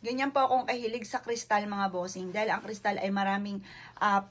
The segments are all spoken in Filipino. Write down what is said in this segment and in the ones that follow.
Ganyan po akong kahilig sa kristal mga bossing dahil ang kristal ay maraming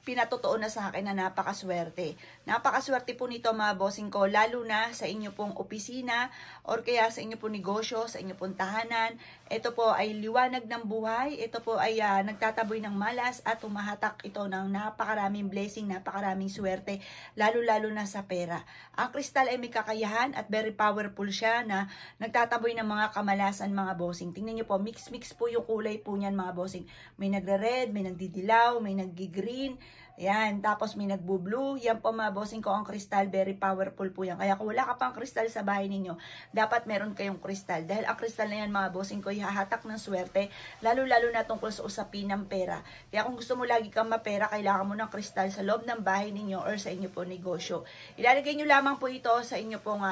pinatotoo na sa akin na napakaswerte. Napakaswerte po nito mga bossing ko, lalo na sa inyo pong opisina or kaya sa inyo pong negosyo, sa inyo pong tahanan. Ito po ay liwanag ng buhay, ito po ay nagtataboy ng malas at tumahatak ito ng napakaraming blessing, napakaraming swerte, lalo-lalo na sa pera. Ang kristal ay may kakayahan at very powerful siya na nagtataboy ng mga kamalasan mga bossing. Tingnan niyo po, mix-mix po yung kulay po niyan mga bossing. May nagre-red, may nagdidilaw, may naggi-green. Yan, tapos may nagbo-blue. Yan po mga bossing ko, ang kristal, very powerful po yan. Kaya kung wala ka pang kristal sa bahay ninyo, dapat meron kayong kristal. Dahil ang kristal na yan mga bossing ko, ihahatak ng swerte, lalo-lalo na tungkol sa usapin ng pera. Kaya kung gusto mo lagi kang mapera, kailangan mo ng kristal sa loob ng bahay ninyo or sa inyo po negosyo. Ilalagay nyo lamang po ito sa inyo pong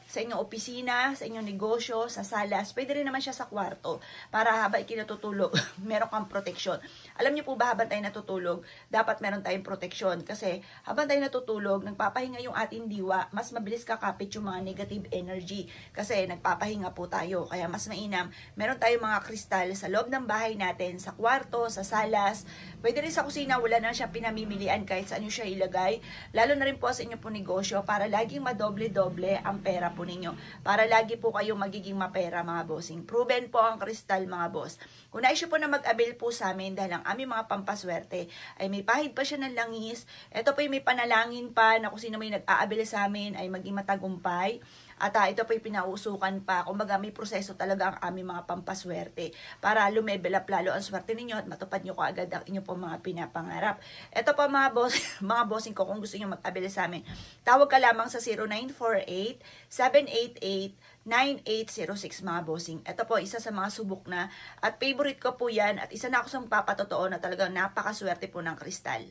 sa inyong opisina, sa inyong negosyo, sa salas. Pwede rin naman siya sa kwarto para habang ikinatutulog, meron kang proteksyon. Alam niyo po ba habang tayo natutulog, dapat meron tayong proteksyon kasi habang tayo natutulog, nagpapahinga yung ating diwa, mas mabilis kakapit yung mga negative energy kasi nagpapahinga po tayo. Kaya mas mainam, meron tayong mga kristal sa loob ng bahay natin, sa kwarto, sa salas, pwede rin sa kusina, wala na siya pinamimilian kahit saan nyo siya ilagay. Lalo na rin po sa inyo po negosyo para laging madoble-doble ang pera po ninyo. Para lagi po kayong magiging mapera mga bossing. Proven po ang kristal mga boss. Kung nais po na mag-avail po sa amin dahil ang aming mga pampaswerte ay may pahid pa siya ng langis. Ito po may panalangin pa na kung sino may nag-aabil sa amin ay maging matagumpay. At ito po pinausukan pa. Kumbaga may proseso talaga ang aming mga pampaswerte para lumebel up lalo ang swerte ninyo at matupad nyo kaagad ang inyong po mga pinapangarap. Ito po mga boss, mga bossing ko, kung gusto nyo mag-avail sa amin, tawag ka lamang sa 0948-788-9806 mga bossing. Ito po isa sa mga subok na at favorite ko po yan at isa na ako sa magpapatotoo na talagang napakaswerte po ng kristal.